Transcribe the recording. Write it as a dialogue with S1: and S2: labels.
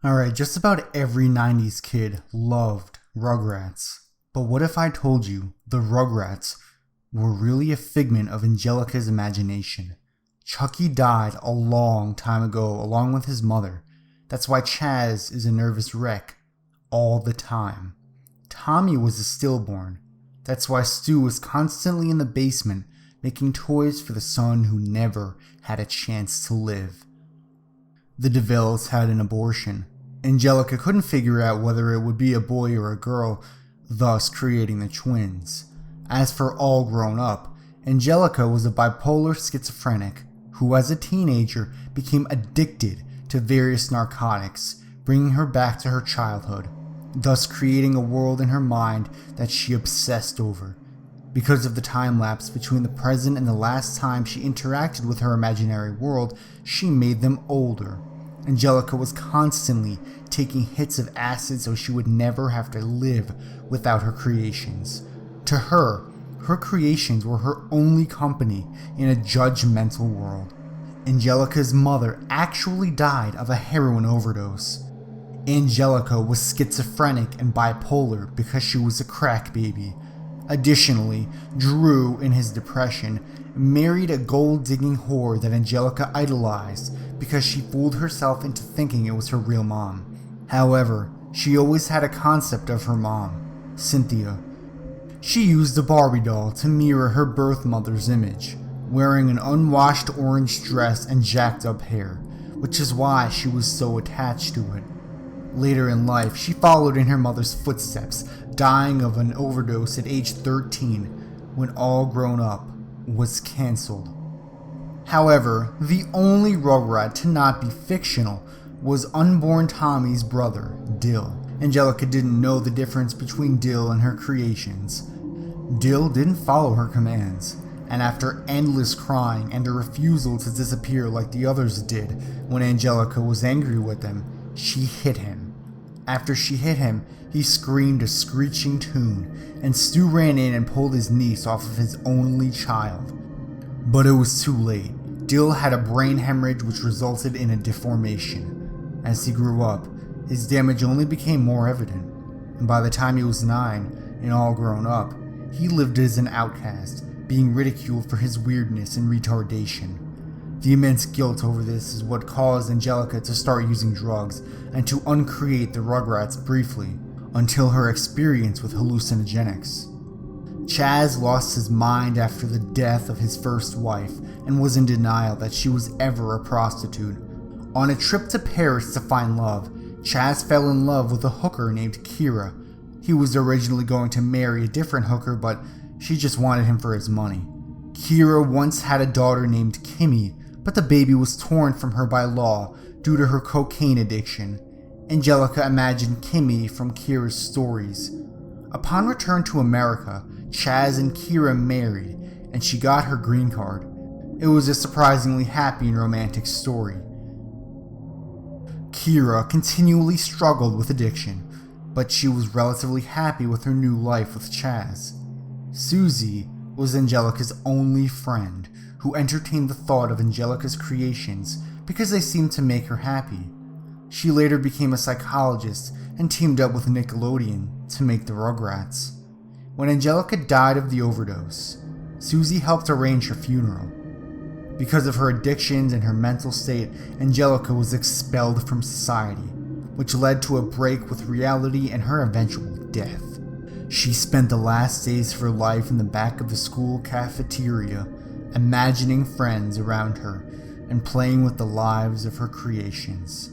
S1: Alright, just about every 90s kid loved Rugrats. But what if I told you the Rugrats were really a figment of Angelica's imagination? Chucky died a long time ago along with his mother. That's why Chaz is a nervous wreck all the time. Tommy was a stillborn. That's why Stu was constantly in the basement making toys for the son who never had a chance to live. The DeVilles had an abortion. Angelica couldn't figure out whether it would be a boy or a girl, thus creating the twins. As for All Grown Up, Angelica was a bipolar schizophrenic who as a teenager became addicted to various narcotics, bringing her back to her childhood, thus creating a world in her mind that she obsessed over. Because of the time lapse between the present and the last time she interacted with her imaginary world, she made them older. Angelica was constantly taking hits of acid so she would never have to live without her creations. To her, her creations were her only company in a judgmental world. Angelica's mother actually died of a heroin overdose. Angelica was schizophrenic and bipolar because she was a crack baby. Additionally, Drew, in his depression, married a gold-digging whore that Angelica idolized because she fooled herself into thinking it was her real mom. However, she always had a concept of her mom, Cynthia. She used a Barbie doll to mirror her birth mother's image, wearing an unwashed orange dress and jacked up hair, which is why she was so attached to it. Later in life, she followed in her mother's footsteps, dying of an overdose at age 13 when All Grown Up was cancelled. However, the only Rugrat to not be fictional was unborn Tommy's brother, Dill. Angelica didn't know the difference between Dill and her creations. Dill didn't follow her commands, and after endless crying and a refusal to disappear like the others did when Angelica was angry with them, she hit him. After she hit him, he screamed a screeching tune, and Stu ran in and pulled his niece off of his only child. But it was too late. Dill had a brain hemorrhage which resulted in a deformation. As he grew up, his damage only became more evident, and by the time he was 9 and all grown up, he lived as an outcast, being ridiculed for his weirdness and retardation. The immense guilt over this is what caused Angelica to start using drugs and to uncreate the Rugrats briefly, until her experience with hallucinogenics. Chaz lost his mind after the death of his first wife and was in denial that she was ever a prostitute. On a trip to Paris to find love, Chaz fell in love with a hooker named Kira. He was originally going to marry a different hooker, but she just wanted him for his money. Kira once had a daughter named Kimmy, but the baby was torn from her by law due to her cocaine addiction. Angelica imagined Kimmy from Kira's stories. Upon return to America, Chaz and Kira married, and she got her green card. It was a surprisingly happy and romantic story. Kira continually struggled with addiction, but she was relatively happy with her new life with Chaz. Susie was Angelica's only friend, who entertained the thought of Angelica's creations because they seemed to make her happy. She later became a psychologist and teamed up with Nickelodeon to make the Rugrats. When Angelica died of the overdose, Susie helped arrange her funeral. Because of her addictions and her mental state, Angelica was expelled from society, which led to a break with reality and her eventual death. She spent the last days of her life in the back of the school cafeteria, imagining friends around her and playing with the lives of her creations.